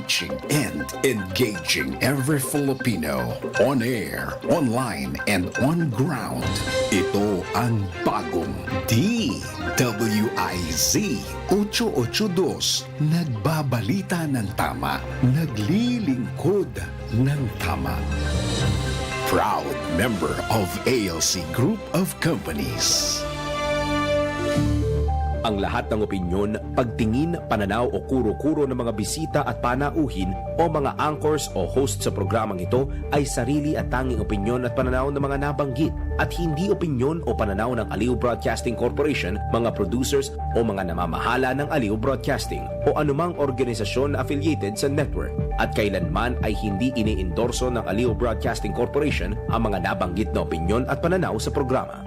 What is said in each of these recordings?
reaching and engaging every Filipino on air, online, and on ground. Ito ang bagong DWIZ 882, nagbabalita ng tama, naglilingkod ng tama. Proud member of ALC Group of Companies. Ang lahat ng opinyon, pagtingin, pananaw o kuro-kuro ng mga bisita at panauhin o mga anchors o host sa programang ito ay sarili at tanging opinyon at pananaw ng mga nabanggit at hindi opinyon o pananaw ng Aliw Broadcasting Corporation, mga producers o mga namamahala ng Aliw Broadcasting o anumang organisasyon na affiliated sa network at kailanman ay hindi iniendorso ng Aliw Broadcasting Corporation ang mga nabanggit na opinyon at pananaw sa programa.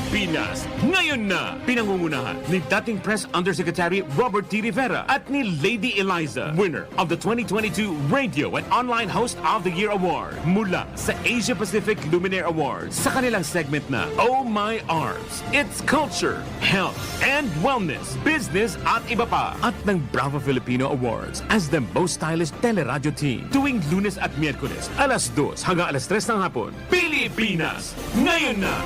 Pilipinas Ngayon Na, pinangungunahan ni dating Press Undersecretary Robert T. Rivera at ni Lady Elyza, winner of the 2022 Radio and Online Host of the Year Award mula sa Asia Pacific Luminaire Awards sa kanilang segment na Oh My Arms, It's Culture, Health and Wellness, Business at iba pa, at ng Bravo Filipino Awards as the most stylish teleradyo team tuwing Lunes at Miyerkules alas 2 hanggang alas 3 ng hapon. Pilipinas Ngayon Na!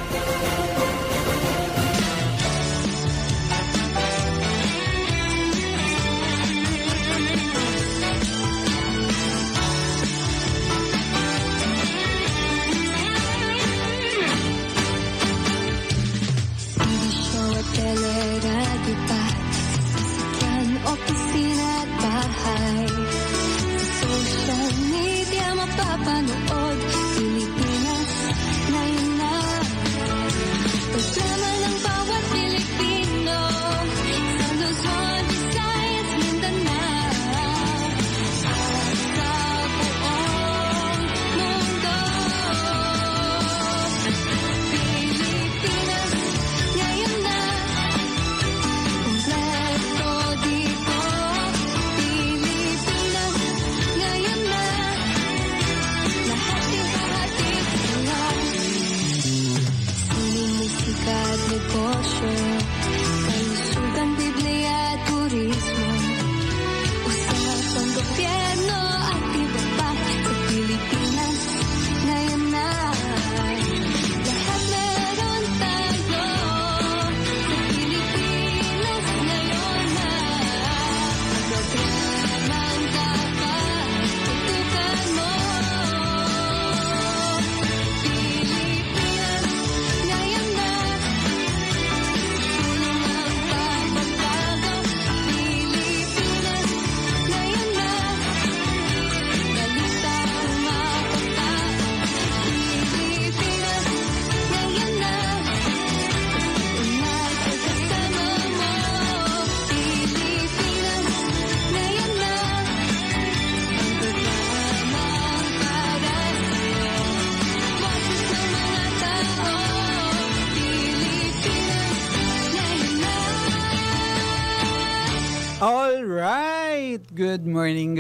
Teleradyo pa, sasakyan, opisina at bahay. Sa social media mapapanood, Pilipinas Ngayon Na. Programa ng bawat Pilipino, sa Luzon, Visayas, Mindanao, at sa buong mundo. Pilipinas Ngayon Na. Negosyo, kalusugan, Biblia at turismo, usapang gobyerno at iba pa sa Pilipinas Ngayon Na. Lahat meron tayo sa Pilipinas Ngayon Na. Programang dapat tutukan mo. Pilipinas Ngayon Na. All right. Good morning,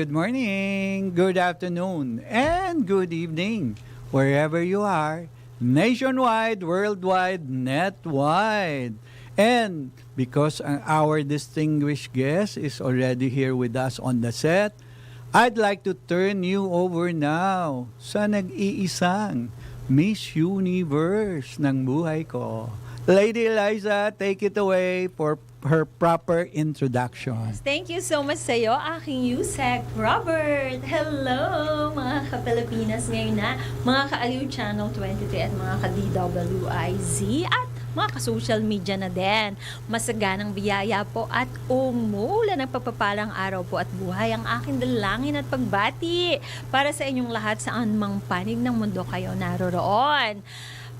good afternoon, and good evening, wherever you are, nationwide, worldwide, netwide. And because our distinguished guest is already here with us on the set, I'd like to turn you over now sa nag-iisang Miss Universe ng buhay ko. Lady Elyza, take it away for her proper introduction. Thank you so much sa iyo, aking Usec, Robert. Hello, mga ka-Pilipinas Ngayon Na, mga ka-Aliw Channel 23 at mga ka-DWIZ at mga ka-social media na din. Masaganang biyaya po at umulan ng pagpapalang araw po at buhay ang aking dalangin at pagbati para sa inyong lahat saan mang panig ng mundo kayo naroroon.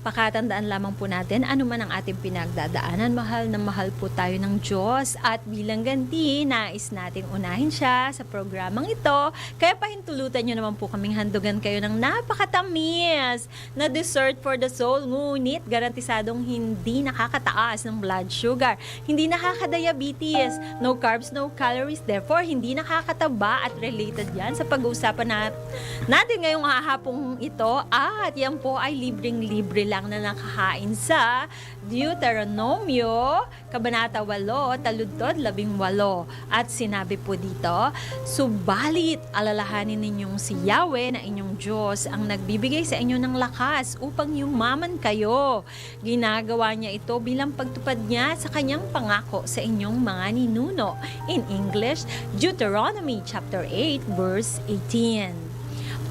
Pakatandaan lamang po natin, ano man ang ating pinagdadaanan, mahal na mahal po tayo ng Diyos at bilang ganti, nais nating unahin siya sa programang ito. Kaya pahintulutan nyo naman po kaming handugan kayo ng napakatamis na dessert for the soul, ngunit garantisadong hindi nakakataas ng blood sugar, hindi nakaka-diabetes, no carbs, no calories, therefore hindi nakakataba at related yan sa pag-uusapan natin ngayong hapong ito at yan po ay libreng-libre lang na nakahain sa Deuteronomio, Kabanata 8, Taludtod 18. At sinabi po dito, subalit alalahanin ninyong si Yahweh na inyong Diyos ang nagbibigay sa inyo ng lakas upang yumaman kayo. Ginagawa niya ito bilang pagtupad niya sa kanyang pangako sa inyong mga ninuno. In English, Deuteronomy chapter 8 verse 18.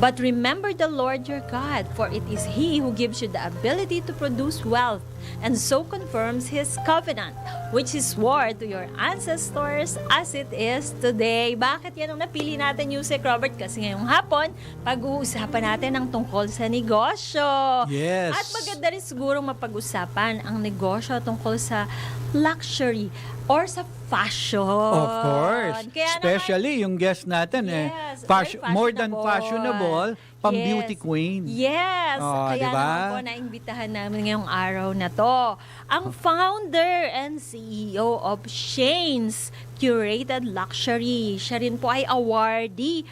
But remember the Lord your God, for it is He who gives you the ability to produce wealth, and so confirms His covenant, which He swore to your ancestors as it is today. Bakit yan ang napili natin, Usec Robert? Kasi ngayong hapon, pag-uusapan natin ang tungkol sa negosyo. Yes. At maganda rin siguro mapag-usapan ang negosyo tungkol sa luxury or sa fashion. Of course. Kaya Especially yung guest natin Yes, fashion, very more than fashionable, pang Yes. beauty queen. Yes. Oh, Kaya diba? naman po naimbitahan namin ngayong araw na to ang founder and CEO of Shane's Curated Luxury. Siya rin po ay awardee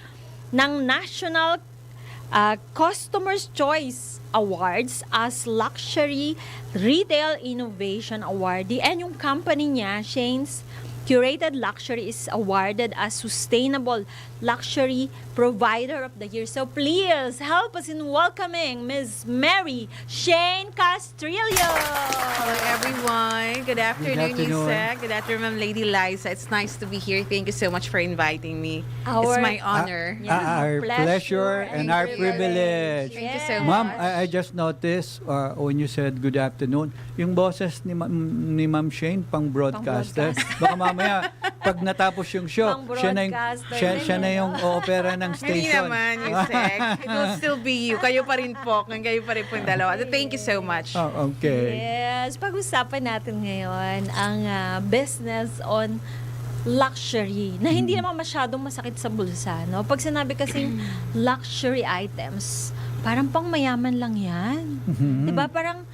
ng National Customer's Choice Awards as Luxury Retail Innovation Awardee. And yung company niya, Shane's Curated Luxury, is awarded as Sustainable Luxury Provider of the Year. So please help us in welcoming Ms. Mary Shane Castrillo. Hello everyone. Good afternoon, afternoon. Usec. Good afternoon, Ma'am Lady Elyza. It's nice to be here. Thank you so much for inviting me. Our- It's my honor. Yeah, Our pleasure and our privilege. Thank you so Ma'am, much. I just noticed when you said good afternoon, yung boses ni Ma'am Shane, pang broadcaster. Baka mamaya, pag natapos yung show, Pang siya na yung, broadcaster siya na din, yung opera ng Hindi station. naman, Usec. It will still be you. Kayo pa rin po. Kayo pa rin po yung dalawa. Thank you so much. Oh, okay. Yes, pag-usapan natin ngayon ang business on luxury na hindi naman masyadong masakit sa bulsa, no? Pag sinabi kasing luxury items, parang pang mayaman lang yan. 'Di ba? Parang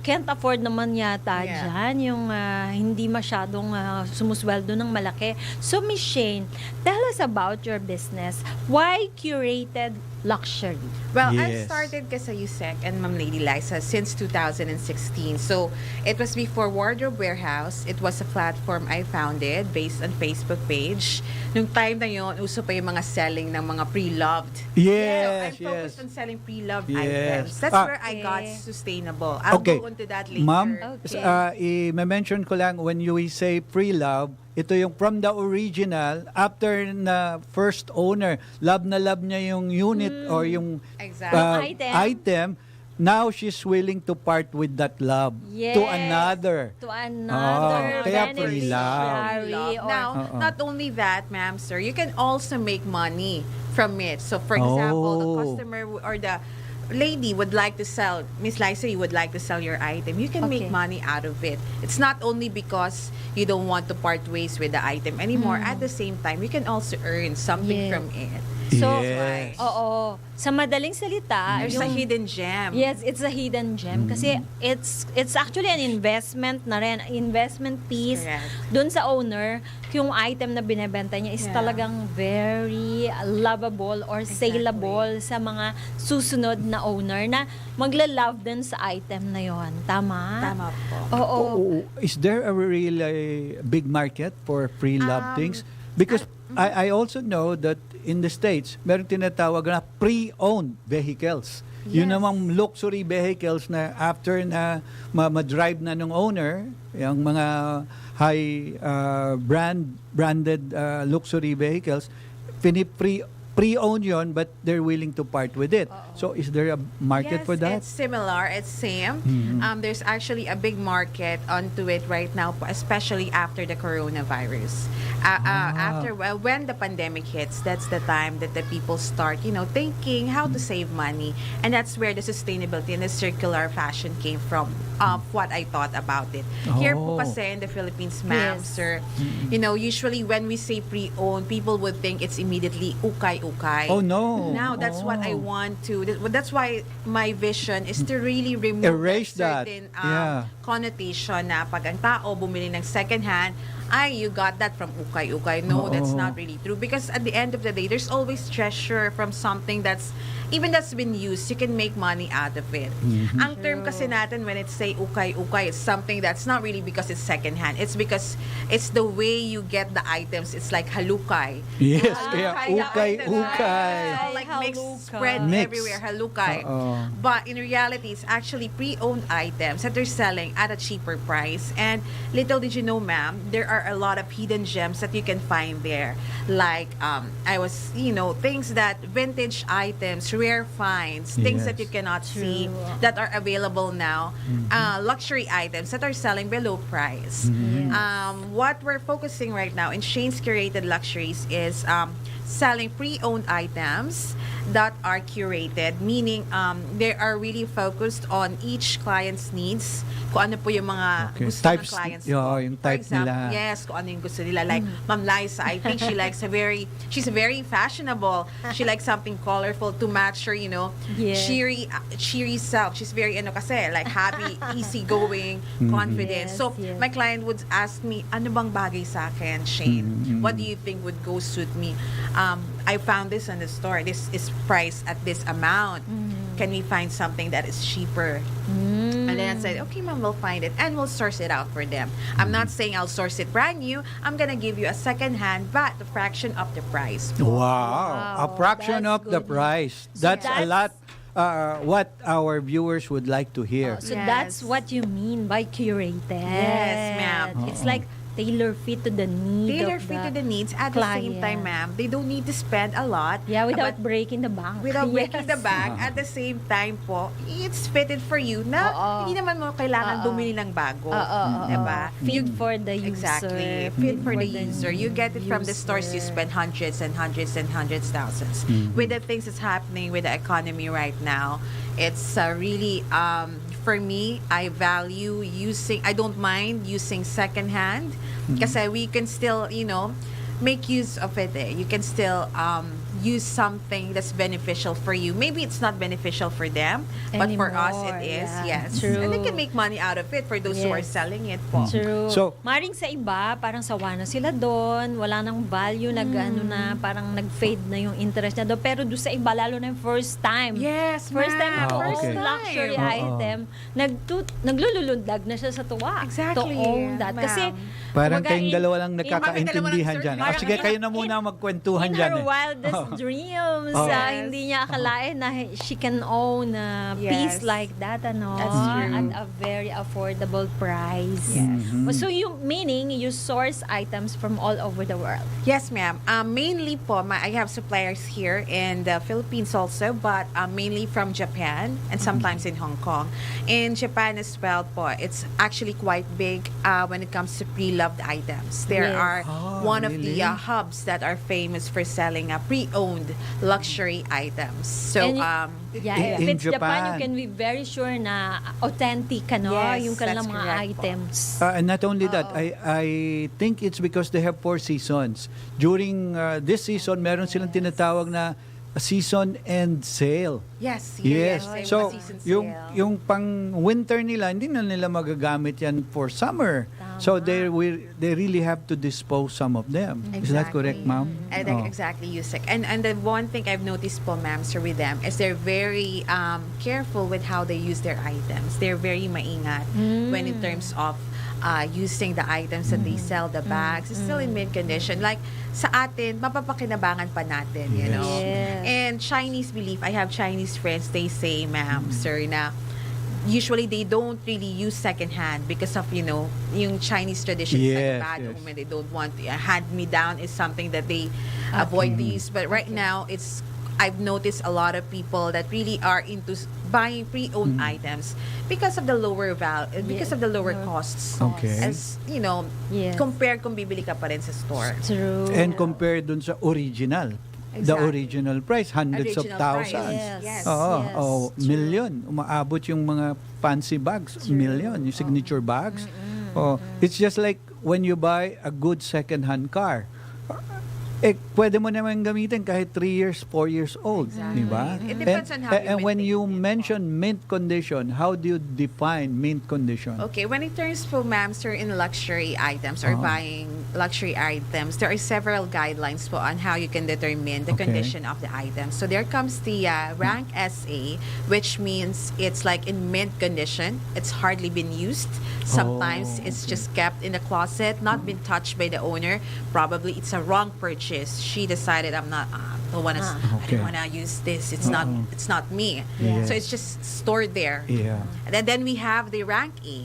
can't afford naman yata Yeah. dyan yung hindi masyadong sumusweldo ng malaki. So, Miss Shane, tell us about your business. Why curated luxury? Well, I Yes. started kasi Usec and Ma'am Lady Elyza since 2016. So, it was before Wardrobe Warehouse. It was a platform I founded based on Facebook page. Nung time na yon, uso pa yung mga selling ng mga pre-loved. Yes, So, I'm focused yes. on selling pre-loved Yes. items. That's where I got Okay. sustainable. I'll Okay. go into that later. Ma'am, Okay. i-mention ko lang when you say pre-love, ito yung from the original, after na first owner, love na love niya yung unit or yung Exactly. Item. now she's willing to part with that love Yes. to another. To another kaya beneficiary. Pre-loved. Now, Oo. not only that, ma'am, sir, you can also make money from it. So, for example, the Oh. customer or the lady would like to sell, Miss Liza, you would like to sell your item. You can make Okay. money out of it. It's not only because you don't want to part ways with the item anymore. At the same time, you can also earn something Yes. from it. So, Yes. oo. Sa madaling salita, There's a hidden gem. Yes, it's a hidden gem kasi it's actually an investment na rin, investment piece Correct. dun sa owner. Yung item na binebenta niya is Yeah. talagang very lovable or saleable sa mga susunod na owner na magla-love din sa item na yon. Tama? Tama po. Oo. Is there a really big market for pre-love things? Because I also know that in the States, meron tinatawag na pre-owned vehicles. Yun Yes. namang luxury vehicles na after na ma-drive na ng owner, yung mga high branded luxury vehicles, pre-owned yon but they're willing to part with it. So is there a market Yes, for that? it's similar. It's same. There's actually a big market onto it right now, especially after the coronavirus. When the pandemic hits, that's the time that the people start, thinking how to save money, and that's where the sustainability and the circular fashion came from. What I thought about it. Here Oh. po kasi in the Philippines, ma'am, Yes. sir, usually when we say pre-owned, people would think it's immediately ukay-ukay. Oh, no. Now, that's what I Oh. want to. That's why my vision is to really remove Erase that. certain Yeah. connotation na pag ang tao bumili ng second hand, you got that from ukay-ukay. No, that's Oo. not really true. Because at the end of the day, there's always treasure from something that's, even that's been used, you can make money out of it. Ang term kasi natin when it's say ukay-ukay, it's something that's not really because it's secondhand. It's because it's the way you get the items. It's like halukay. Yes, Halukay kaya the ukay, items, ukay. right? So, like mix, Halukay. spread Mix. everywhere, halukay. Oo. But in reality, it's actually pre-owned items that they're selling at a cheaper price. And little did you know, ma'am, there are a lot of hidden gems that you can find there. Like, things that vintage items, rare finds, things that Yes. you cannot see that are available now, luxury items that are selling below price. What we're focusing right now in Shane's Curated Luxuries is selling pre-owned items that are curated, meaning they are really focused on each client's needs, kung ano po yung mga Okay. gusto Types, ng clients yung po. type For example, nila. yes, kung ano yung gusto nila. Like, Ma'am Liza, I think she's very fashionable. She likes something colorful to match her, Yes. cheery self. She's very, like happy, easygoing, confident. Yes, So, yes. my client would ask me, ano bang bagay sa akin, Shane? What do you think would go suit me? I found this in the store. This is priced at this amount. Can we find something that is cheaper? And then I said, okay, ma'am, we'll find it and we'll source it out for them. I'm not saying I'll source it brand new. I'm gonna give you a second hand, but a fraction of the price. Wow. A fraction That's of the good. price. That's a that's- lot what our viewers would like to hear. So Yes. that's what you mean by curated. Yes, ma'am. It's like tailor fit to the need Tailor of fit to the the needs. At the same client. time, ma'am, they don't need to spend a lot. Yeah, without but breaking the bank. without breaking Yes. the bank. At the same time po, it's fitted for you na hindi naman mo kailangan bumili ng bago. Diba? Fit for the user. Exactly. Fit for the user. You get it from the stores, you spend hundreds and hundreds and hundreds thousands. With the things that's happening with the economy right now, it's really, for me, I don't mind using secondhand kasi we can still, make use of it. You can still use something that's beneficial for you. Maybe it's not beneficial for them, but for us Anymore, it is. yeah. Yes. True. And they can make money out of it for those who are Yes. selling it po. True. So- Maring sa iba, parang sawa na sila doon, wala nang value, parang nag-fade na yung interest na doon. Pero doon sa iba, lalo na yung first time. Yes, First time ma'am. to Ah, own okay. luxury Oo. item, naglululundag na siya sa tuwa. Exactly, To own that. ma'am. Kasi, Parang kumbaga, kayong dalawa lang kami dalawa nagkakaintindihan lang, dyan. sir. O sige, Parang kayo na muna magkwentuhan in dyan. her wildest dreams, Oh. hindi niya akalain na she can own a piece Yes. like that, That's true. at a very affordable price. Yes. So meaning you source items from all over the world. Yes, ma'am. Mainly po, I have suppliers here in the Philippines also, but mainly from Japan and sometimes in Hong Kong. In Japan as well po, it's actually quite big when it comes to pre-loved items. There Yes. are one of really? the hubs that are famous for selling pre-owned luxury items. So, And Yeah, In if it's Japan, Japan. you can be very sure na authentic, Yes, yung kanilang that's mga correct po. items. And not only that, I think it's because they have 4 seasons. During this season, meron silang tinatawag na a season end sale. yes. Yes. They So, have a season yung sale. yung pang winter nila, hindi na nila magagamit yan for summer. So they really have to dispose some of them. Is that correct, ma'am? Oh. Exactly, Usec. And the one thing I've noticed po, ma'am, sir, with them is they're very careful with how they use their items. They're very maingat when in terms of using the items that they sell, the bags, it's still in mint condition. Like, sa atin, mapapakinabangan pa natin, you know? Yes. And Chinese belief, I have Chinese friends, they say, ma'am, sir, na usually they don't really use secondhand because of, yung Chinese tradition. It's like a Yes, bad yes. omen. They don't want hand-me-down is something that they avoid these. But right now, I've noticed a lot of people that really are into buying pre-owned items because of the lower because of the lower costs. Okay. As, Yes. compared kung bibili ka pa rin sa store. True. And compared dun sa original. The Exactly. original price, hundreds of Original price. thousands. Yes. Oo, Yes. oh, million. Umaabot yung mga fancy bags, million, yung signature bags. Oh, it's just like when you buy a good second-hand car. pwede mo naman gamitin kahit 3 years, 4 years old, Exactly. di ba? It depends on how you And when maintain you it. mention mint condition, how do you define mint condition? Okay, when it turns to ma'am, sir, in luxury items or buying luxury items, there are several guidelines po on how you can determine the Okay. condition of the item. So there comes the rank SA, which means it's like in mint condition. It's hardly been used. Sometimes it's just kept in the closet, not been touched by the owner. Probably it's a wrong purchase. She decided I don't wanna Okay. use this. It's not me. Yes. So it's just stored there. Yeah. And then we have the rank A.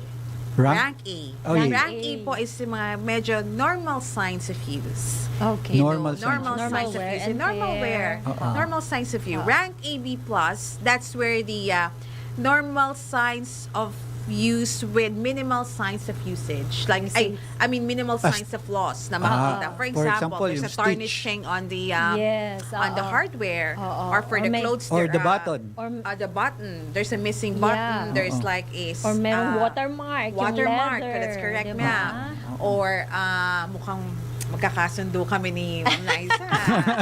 Rank? A. Oh, yeah. Rank A po is yung mga medyo normal signs of use. Okay. Normal signs. Normal Normal signs of wear use. and Normal wear. Uh-uh. Normal signs of use. Rank AB+, that's where the normal signs of use with minimal signs of usage. Like, I mean, minimal signs of loss na makikita. For for example, example, there's yung a tarnishing on the Yes, on the oo. hardware Oo. or for Or the may- clothes. Or there, the button. Or, the button. There's a missing button. Yeah. There's Oo. like a or merong uh, watermark. watermark. Yung leather, That's correct, diba? ma'am. Or mukhang magkakasundo kami ni Ma'am Liza.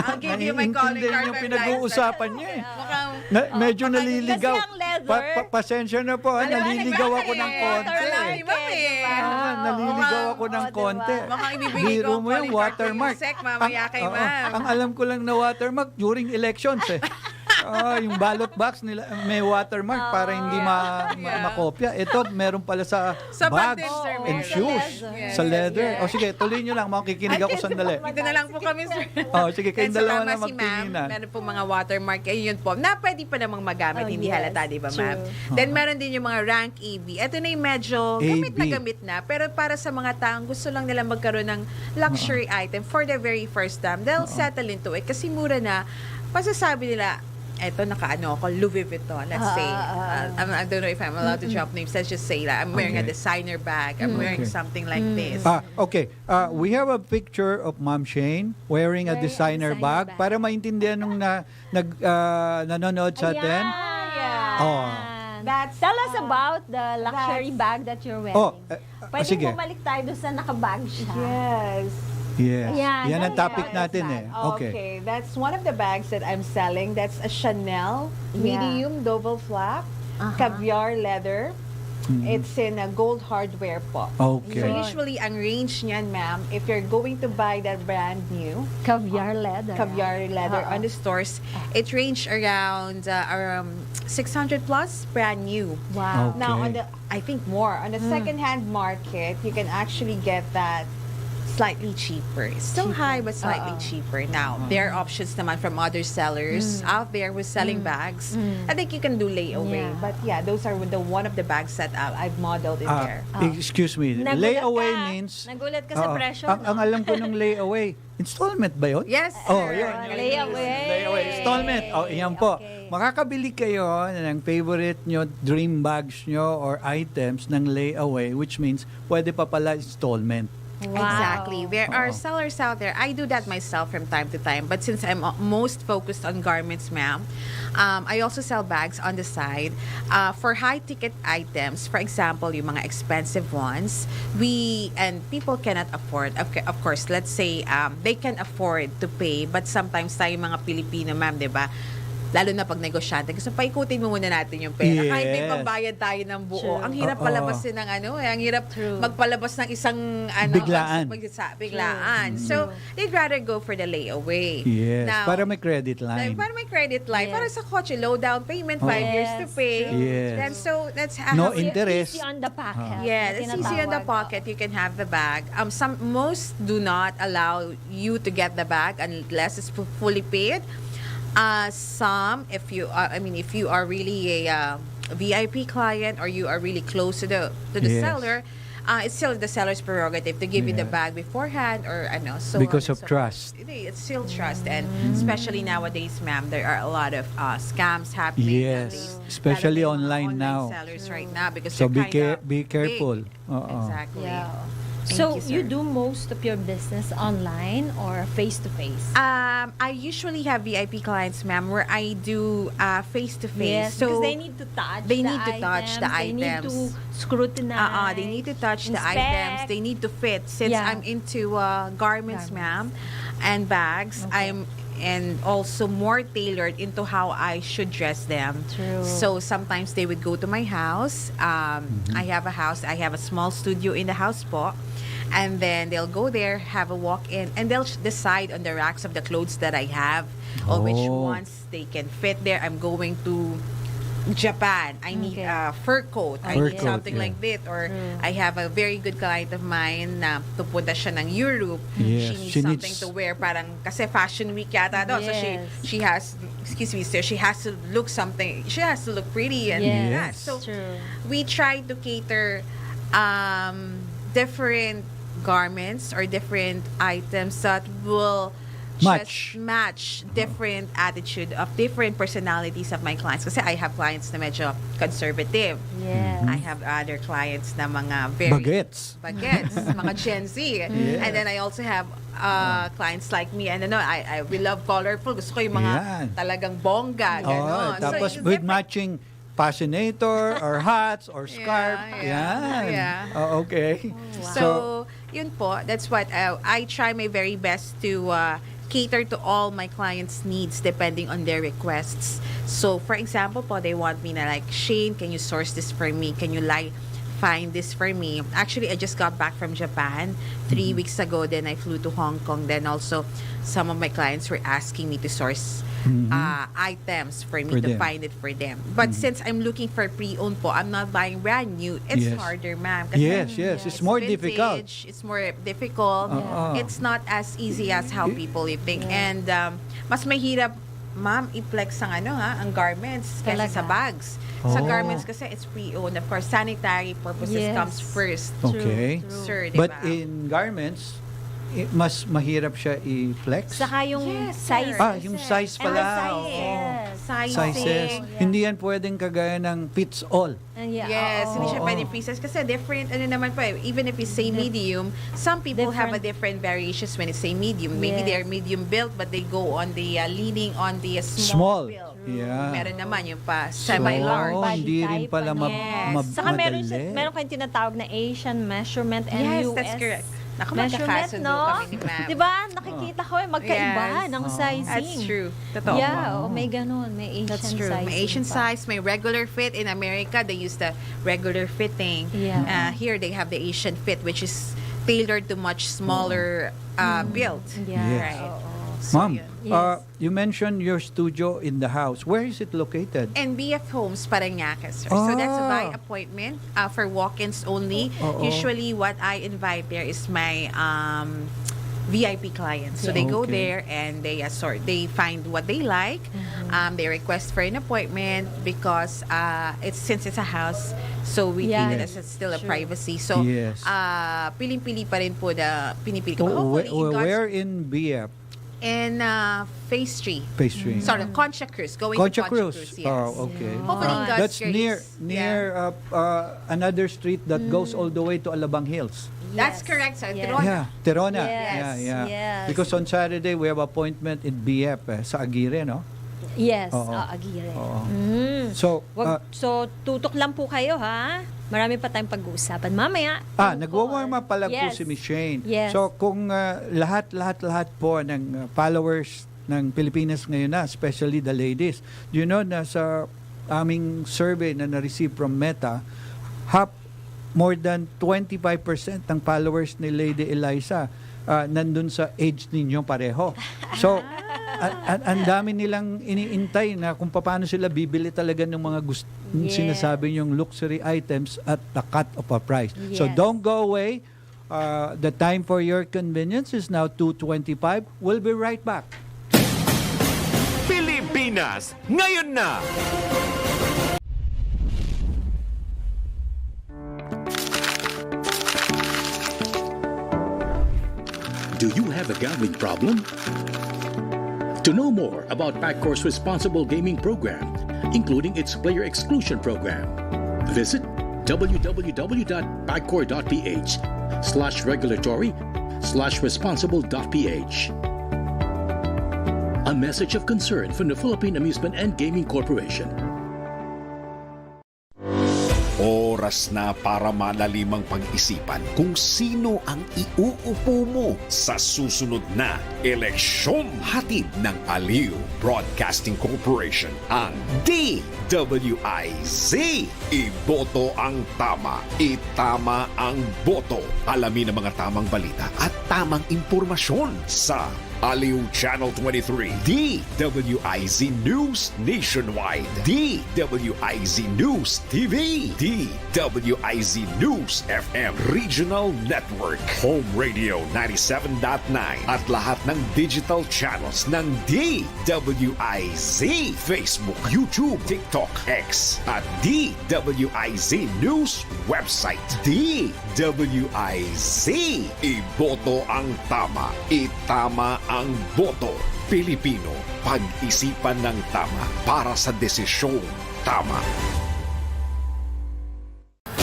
I'll give you my calling Naiintindihan card, yung Ma'am pinag-uusapan niya eh. Mukhang Medyo naliligaw. Kasi ang leather. Pasensya na po, naliligaw ako ng konti. Watermark, ma'am eh. Naliligaw ako ng Oo, konti. diba? Mukhang ibibigay Biro ko mo yung watermark. Usec, mamaya kay Oo, ma'am. ang alam ko lang na watermark during elections eh. Yung ballot box nila may watermark para hindi makopya. Ito meron pala sa Sa bag bags din, sir, and meron. shoes. Yes. Sa leather. Yes. O sige, tuloy nyo lang. Makikinig ako sandali. Dito na lang po kami, sir. Sige, kayong And dalawa tama na si ma'am, magtinginan. meron po mga watermark. Yun po, na pwede pa namang magamit, Oh, hindi yes. halata, di ba, True. ma'am? Then, meron din yung mga rank AB. Ito na yung medyo AB. gamit na. Pero para sa mga taong gusto lang nila magkaroon ng luxury item for the very first time, they'll settle into it. Kasi mura na, pasasabi nila, eto, nakaano ako, Louis Vuitton, let's say. I don't know if I'm allowed to drop names. Let's just say that I'm wearing a Okay. designer bag. I'm wearing Okay. something like this. Okay. We have a picture of Ma'am Shane wearing a designer bag para maintindihan nung nanonood sa atin. Ayan. Oh. Tell us about the luxury bag that you're wearing. Pwede sige. bumalik tayo doon sa nakabag siya. Yes. Yes. Ayan, Yan ang topic What is natin that? eh. Okay. That's one of the bags that I'm selling. That's a Chanel medium double flap, caviar leather. It's in a gold hardware po. Okay. So usually, ang range niyan, ma'am, if you're going to buy that brand new, Caviar leather. caviar leather on the stores, It ranged around 600 plus, brand new. Wow. now Okay. I think more. On the second-hand market, you can actually get that Slightly cheaper. It's still high, but slightly cheaper. Now, there are options naman from other sellers out there who's selling bags. I think you can do layaway. Yeah. But yeah, those are one of the bags that I've modeled in there. Excuse me. Nagulat Layaway ka. means... Nagulat ka sa presyo, Ang alam ko ng layaway, installment ba yun? Yes, Oh, sir. yun. Layaway. Installment. Iyan po. Okay. Makakabili kayo ng favorite nyo, dream bags nyo, or items ng layaway, which means pwede pa pala installment. Wow. Exactly. There are sellers out there. I do that myself from time to time. But since I'm most focused on garments, ma'am, I also sell bags on the side. For high-ticket items, for example, yung mga expensive ones, people cannot afford. Of course, let's say they can afford to pay, but sometimes tayo mga Pilipino, ma'am, di ba? Lalo na pag negosyante. Gusto paikutin mo muna natin yung pera. Yes. Kahit may pambayad tayo ng buo. True. Ang hirap palabasin ng ang hirap True. magpalabas ng isang Biglaan. Biglaan. So, they'd rather go for the layaway. Yes. Now, Para may credit line. para may credit line. Yes. Para sa kotse, low down payment, 5 Yes. years to pay. Yes. Then so, that's No how interest. Easy on the pocket. Yeah, it's easy in the pocket. You can have the bag. Most do not allow you to get the bag unless it's fully paid. Some, if you are really a VIP client or you are really close to the Yes. seller, it's still the seller's prerogative to give you the Yeah. bag beforehand or so Because on and of so trust. forth. It's still trust, and especially nowadays, ma'am, there are a lot of scams happening. Yes. nowadays. Especially Lalo na yung mga online now. sellers right now because So they're kinda be careful. big. Oo. Exactly. Yeah. So you, you do most of your business online or face-to-face? I usually have VIP clients, ma'am, where I do face-to-face. Yes, because they need to touch they the need to touch the They need to items. scrutinize. They need to touch the inspect. items. They need to fit. Since Yeah. I'm into garments, ma'am, and bags, Okay. I'm and also more tailored into how I should dress them. True. So sometimes they would go to my house. I have a house. I have a small studio in the house po. And then they'll go there, have a walk-in, and they'll decide on the racks of the clothes that I have, or which Oh. ones they can fit there. I'm going to Japan. I need Okay. a fur coat. I Fur need coat, something yeah. like that. Or True. I have a very good client of mine na pupunta siya ng Europe. Yes, She needs she something needs- to wear. Parang, kasi fashion week yata daw. So Yes. she has, excuse me, sir, she has to look something. She has to look pretty and Yes. that. So True. we try to cater different garments or different items that will Match. just match different attitude of different personalities of my clients. Kasi I have clients na medyo conservative. Yes. I have other clients na mga very Bagets. mga Gen Z. And then I also have clients like me. And we love colorful. Gusto ko yung mga Yan. talagang bongga. Oh, Ganon. tapos it's with different. matching fascinator or hats or scarf. yeah, Yan. yeah. Oh, okay. So, yun po, that's what I try my very best to cater to all my clients' needs depending on their requests. So, for example po, they want me na like, Shane, can you source this for me? Can you find this for me? Actually, I just got back from Japan 3 weeks ago. Then I flew to Hong Kong. Then also, some of my clients were asking me to source items for me For to them. find it for them. But since I'm looking for pre-owned po, I'm not buying brand new. It's Yes. harder, ma'am. Kasi Yes. It's more difficult. it's more difficult. Oo. It's not as easy as how people think. And mas mahirap, ma'am, i-flex ang garments kaysa Talaga. sa bags. Sa Oh. garments kasi it's pre-owned. Of course, sanitary purposes Yes. comes first. Okay. True. Sir, But diba? in garments, mas mahirap siya i-flex. Saka yung Yes, sir. size. Yung size And pala. the Oo. sizes. Sizes. Yeah. Hindi yan pwedeng kagaya ng fits all. Yeah, Yes, hindi siya Oo. pwede pieces kasi different, naman po even if you say medium, some people have a Different. different variations when it's say medium. Maybe Yes. they're medium built but they go on the leaning on the Small. small build. Yeah. Meron naman yung pa So, semi-large. Body hindi rin type, pala ano. Yes. Saka meron madali. kayong tinatawag na Asian measurement and Yes, US that's correct. Naku, measurement, magkakasundo no? kami ni ma'am. Diba? Nakikita ko magkaiba Yes. ng sizing. That's true. Totoo. Yeah, may ganun. May Asian That's true. sizing May Asian pa. size, may regular fit. In America, they use the regular fitting. Yeah. Here, they have the Asian fit, which is tailored to much smaller build. Yeah. Yes. Right. Oo. So, Ma'am, yun. Yes. you mentioned your studio in the house. Where is it located? And BF Homes, Parañaque, sir. So that's by Ah. appointment for walk-ins only. Oo. Usually, what I invite there is my VIP clients. So they go Okay. there and they they find what they like. They request for an appointment because since it's a house, so we Yeah. treat it as still a Sure. privacy. So Yes. piling-pili pa rin po pinipili ko. Oh, Hopefully, in God's- where in BF? in Phase 3. Pastry. Sorry, Concha Cruz. Going Concha to Concha Cruz. Cruz, yes. Oh, okay. Hopefully in God's That's grace. near another street that goes all the way to Alabang Hills. That's Yes. correct, sir. Yes. Tirona. Yeah, Tirona. Yes, Yeah. yes. Because on Saturday we have appointment in BF sa Aguirre, no? Yes, Oo. Aguirre. Oo. Mm. So, So, tutok lang po kayo, ha? Marami pa tayong pag-uusapan. Mamaya. nagwa-warm up pala po Yes. si Miss Shane. Yes. So, kung lahat po ng followers ng Pilipinas Ngayon Na, especially the ladies, do you know na sa aming survey na na-receive from Meta, more than 25% ng followers ni Lady Elyza nandun sa age ninyo pareho. So, ang dami nilang iniintay na kung paano sila bibili talaga ng mga Yes. sinasabi yung luxury items at the cut of a price. So, Yes. don't go away. The time for your convenience is now 2:25. We'll be right back. Pilipinas Ngayon Na! Do you have a gambling problem? To know more about Paccor's responsible gaming program, including its player exclusion program, visit www.paccor.ph www.ncc.gov.ph/regulatory/responsible.ph. A message of concern from the Philippine Amusement and Gaming Corporation. Oras na para malalimang pag-isipan kung sino ang iuupo mo sa susunod na eleksyon. Hatid ng Aliw Broadcasting Corporation ang DWIZ. Iboto ang tama, itama ang boto. Alamin ang mga tamang balita at tamang impormasyon sa Aliw Channel 23, DWIZ News Nationwide, DWIZ News TV, DWIZ News FM Regional Network, Home Radio 97.9 at lahat ng digital channels ng DWIZ, Facebook, YouTube, TikTok, X at DWIZ News website. DWIZ, iboto ang tama, itama ang boto. Pilipino, pag-isipan ng tama para sa desisyong tama.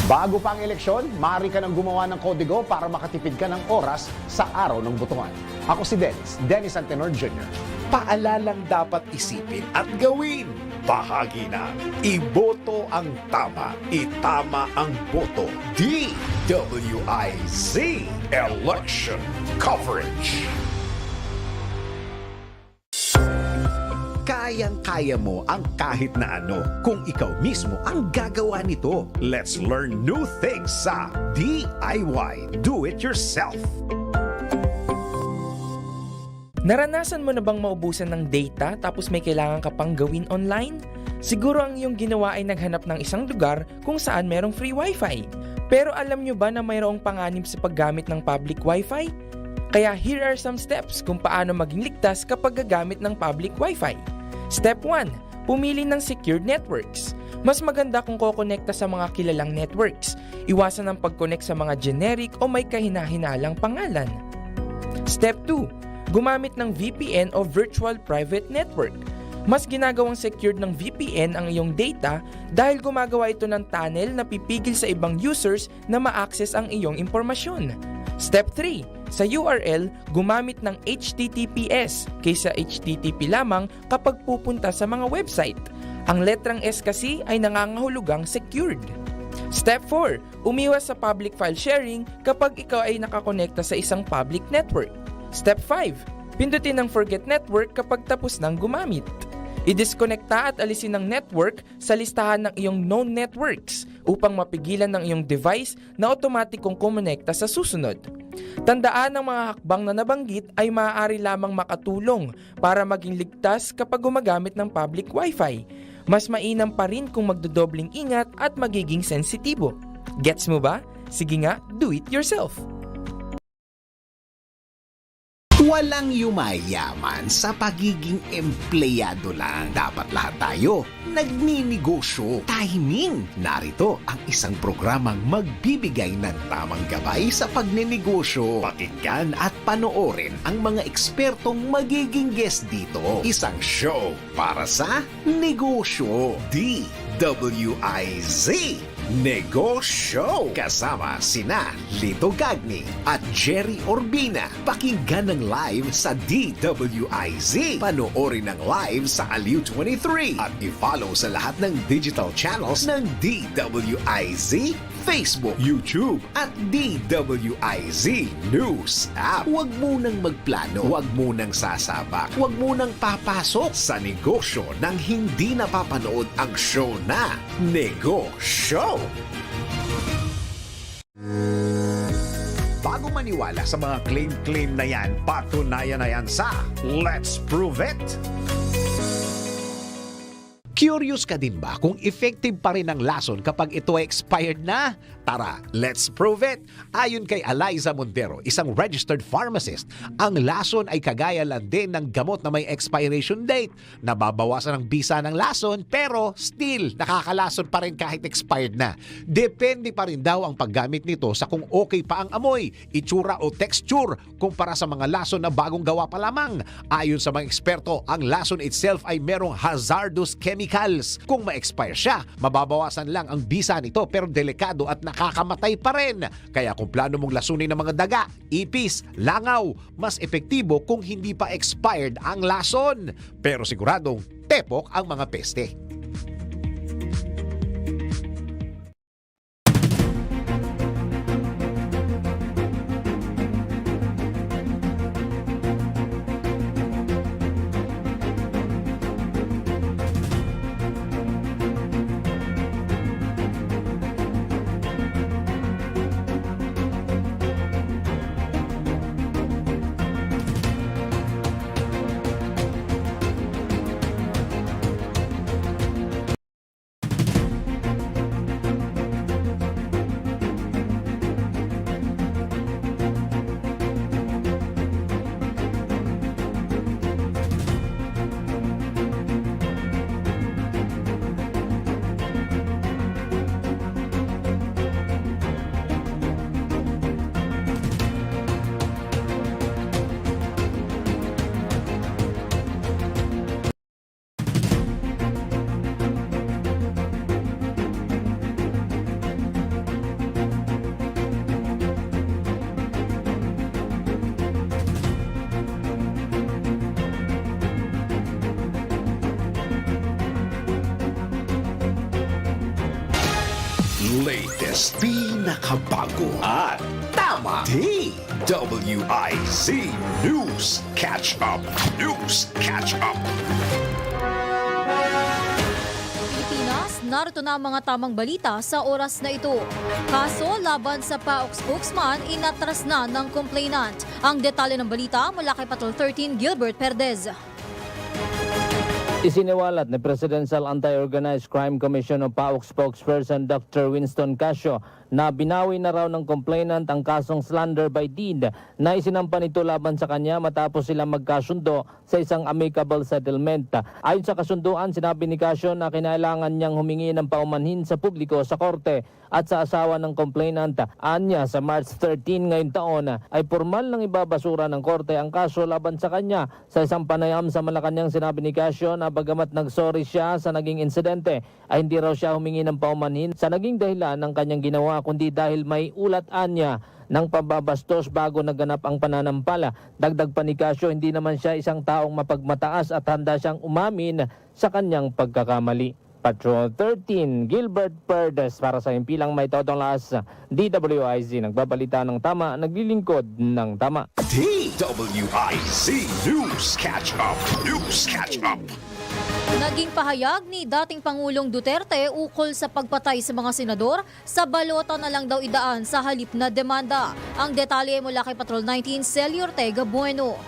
Bago pa ang eleksyon, maaari ka nang gumawa ng kodigo para makatipid ka ng oras sa araw ng botohan. Ako si Dennis Antenor Jr. Paalalang dapat isipin at gawin. Bahagi na, iboto ang tama, itama ang boto. DWIZ Election Coverage. Kayang-kaya mo ang kahit na ano kung ikaw mismo ang gagawa nito. Let's learn new things sa DIY, Do It Yourself. Naranasan mo na bang maubusan ng data tapos may kailangan ka pang gawin online? Siguro ang iyong ginawa ay naghanap ng isang lugar kung saan merong free wifi. Pero alam nyo ba na mayroong panganib sa paggamit ng public wifi? Kaya here are some steps kung paano maging ligtas kapag gagamit ng public wifi. Step 1. Pumili ng secured networks. Mas maganda kung kokonekta sa mga kilalang networks. Iwasan ang pag-connect sa mga generic o may kahina-hinalang pangalan. Step 2. Gumamit ng VPN o Virtual Private Network. Mas ginagawang secured ng VPN ang iyong data dahil gumagawa ito ng tunnel na pipigil sa ibang users na ma-access ang iyong impormasyon. Step 3. Sa URL, gumamit ng HTTPS kaysa HTTP lamang kapag pupunta sa mga website. Ang letrang S kasi ay nangangahulugang secured. Step 4. Umiwas sa public file sharing kapag ikaw ay nakakonekta sa isang public network. Step 5. Pindutin ang Forget Network kapag tapos nang gumamit. I-disconnecta at alisin ng network sa listahan ng iyong known networks upang mapigilan ng iyong device na otomatikong kumonekta sa susunod. Tandaan ang mga hakbang na nabanggit ay maaari lamang makatulong para maging ligtas kapag gumagamit ng public wifi. Mas mainam pa rin kung magdodobling ingat at magiging sensitibo. Gets mo ba? Sige nga, do it yourself! Walang yumayaman sa pagiging empleyado lang. Dapat lahat tayo nagninegosyo. Timing! Narito ang isang programang magbibigay ng tamang gabay sa pagnenegosyo. Pakinggan at panoorin ang mga ekspertong magiging guest dito. Isang show para sa negosyo. DWIZ Negosyo. Kasama sina Lito Gagni at Jerry Orbina. Pakinggan ng live sa DWIZ. Panoorin ng live sa Aliw 23 at i-follow sa lahat ng digital channels ng DWIZ, Facebook, YouTube at DWIZ News app. Huwag munang magplano, huwag munang sasabak, huwag munang papasok sa negosyo nang hindi napapanood ang show na Negosyo. Bago maniwala sa mga claim-claim na yan, patunayan na yan sa Let's Prove It! Curious ka din ba kung effective pa rin ang lason kapag ito ay expired na? Tara, let's prove it! Ayon kay Elyza Montero, isang registered pharmacist, ang lason ay kagaya lang din ng gamot na may expiration date. Nababawasan ang bisa ng lason pero still nakakalason pa rin kahit expired na. Depende pa rin daw ang paggamit nito sa kung okay pa ang amoy, itsura o texture kumpara sa mga lason na bagong gawa pa lamang. Ayon sa mga eksperto, ang lason itself ay merong hazardous chemical chemicals. Kung ma-expire siya, mababawasan lang ang bisa nito pero delikado at nakakamatay pa rin. Kaya kung plano mong lasunin ng mga daga, ipis, langaw, mas epektibo kung hindi pa expired ang lason. Pero siguradong tepok ang mga peste. Latest, pinakabago at tama. DWIZ News Catch Up. News Catch Up. Pilipinas, narito na ang mga tamang balita sa oras na ito. Kaso laban sa PAOK spokesman, inatras na ng complainant. Ang detalye ng balita mula kay Patrol 13 Gilbert Perdez. Isiniwalat ni Presidential Anti-Organized Crime Commission o PAOK spokesperson Dr. Winston Casio na binawi na raw ng complainant ang kasong slander by deed na isinampa nito laban sa kanya matapos sila magkasundo sa isang amicable settlement. Ayon sa kasunduan, sinabi ni Casio na kinailangan niyang humingi ng paumanhin sa publiko sa korte at sa asawa ng complainant. Anya, sa March 13 ngayong taon ay formal nang ibabasura ng korte ang kaso laban sa kanya. Sa isang panayam sa Malacanang, sinabi ni Casio na bagamat nagsorry siya sa naging insidente ay hindi raw siya humingi ng paumanhin sa naging dahilan ng kanyang ginawa, kundi dahil may ulat anya ng pambabastos bago naganap ang pananampala. Dagdag pa ni Casio, hindi naman siya isang taong mapagmataas at handa siyang umamin sa kanyang pagkakamali. Patrol 13, Gilbert Perdes para sa impilang may todong lakas. DWIZ, nagbabalita ng tama, naglilingkod ng tama. DWIZ News Catch Up. News Catch Up. Naging pahayag ni dating Pangulong Duterte ukol sa pagpatay sa mga senador, sa balota na lang daw idaan sa halip na demanda. Ang detalye mula kay Patrol 19, Celio Ortega Bueno.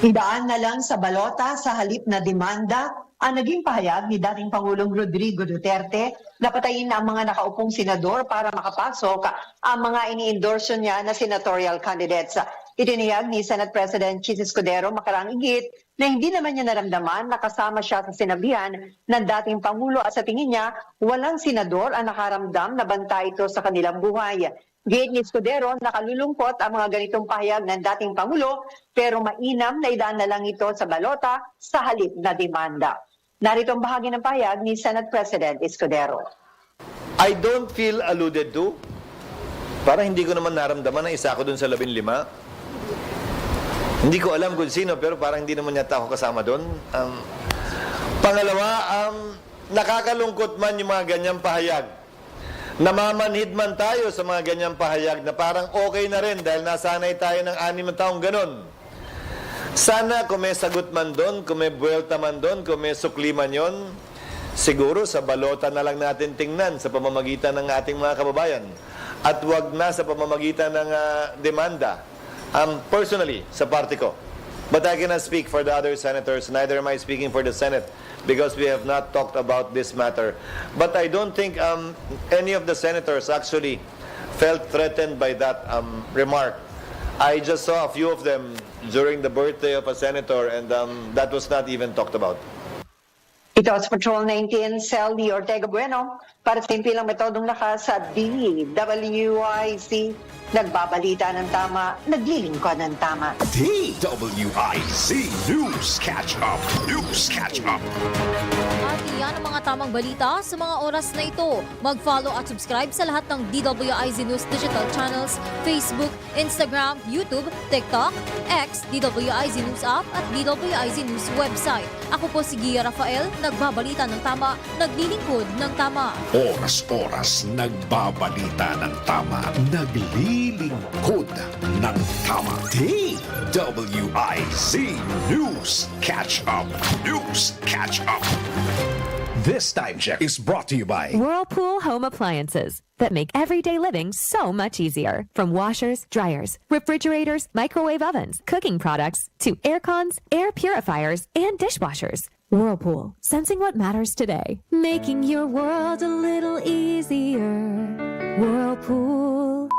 Idaan na lang sa balota sa halip na demanda ang naging pahayag ni dating Pangulong Rodrigo Duterte na patayin na ang mga nakaupong senador para makapasok ang mga ini-endorso niya na senatorial candidates. Itinihag ni Senate President Chis Escudero makaraang igit na hindi naman niya naramdaman na kasama siya sa sinabihan ng dating Pangulo at sa tingin niya walang senador ang nakaramdam na banta ito sa kanilang buhay. Gate ni Escudero, nakalulungkot ang mga ganitong pahayag ng dating Pangulo pero mainam na idaan na lang ito sa balota sa halip na demanda. Narito ang bahagi ng pahayag ni Senate President Escudero. I don't feel alluded to. Para hindi ko naman naramdaman na isa ako dun sa 15. Hindi ko alam kung sino pero parang hindi naman yata ako kasama dun. Pangalawa, nakakalungkot man yung mga ganyang pahayag. Namamanhid man tayo sa mga ganyang pahayag na parang okay na rin dahil nasanay tayo ng 6 na taong ganon. Sana kung may sagot man doon, kung may buwelta man doon, kung may sukli man yun, siguro sa balota na lang natin tingnan sa pamamagitan ng ating mga kababayan. At wag na sa pamamagitan ng demanda. Personally, sa party ko. But I cannot speak for the other senators, neither am I speaking for the Senate because we have not talked about this matter. But I don't think any of the senators actually felt threatened by that remark. I just saw a few of them during the birthday of a senator and that was not even talked about. Ito sa Patrol 19, Sally Ortega Bueno, para sa timpilang metodong lakas sa DWIZ. Nagbabalita ng tama, naglilingkod ng tama. DWIZ News Catch Up. News Catch Up. At iyan ang mga tamang balita sa mga oras na ito. Mag-follow at subscribe sa lahat ng DWIZ News digital channels, Facebook, Instagram, YouTube, TikTok, X, DWIZ News app at DWIZ News website. Ako po si Gia Rafael, nagbabalita ng tama, naglilingkod ng tama. Oras-oras nagbabalita ng tama, naglilingkod ng tama. DWIZ News Catch Up. News Catch Up. This time check is brought to you by Whirlpool Home Appliances that make everyday living so much easier. From washers, dryers, refrigerators, microwave ovens, cooking products, to air cons, air purifiers, and dishwashers. Whirlpool, sensing what matters today. Making your world a little easier. Whirlpool.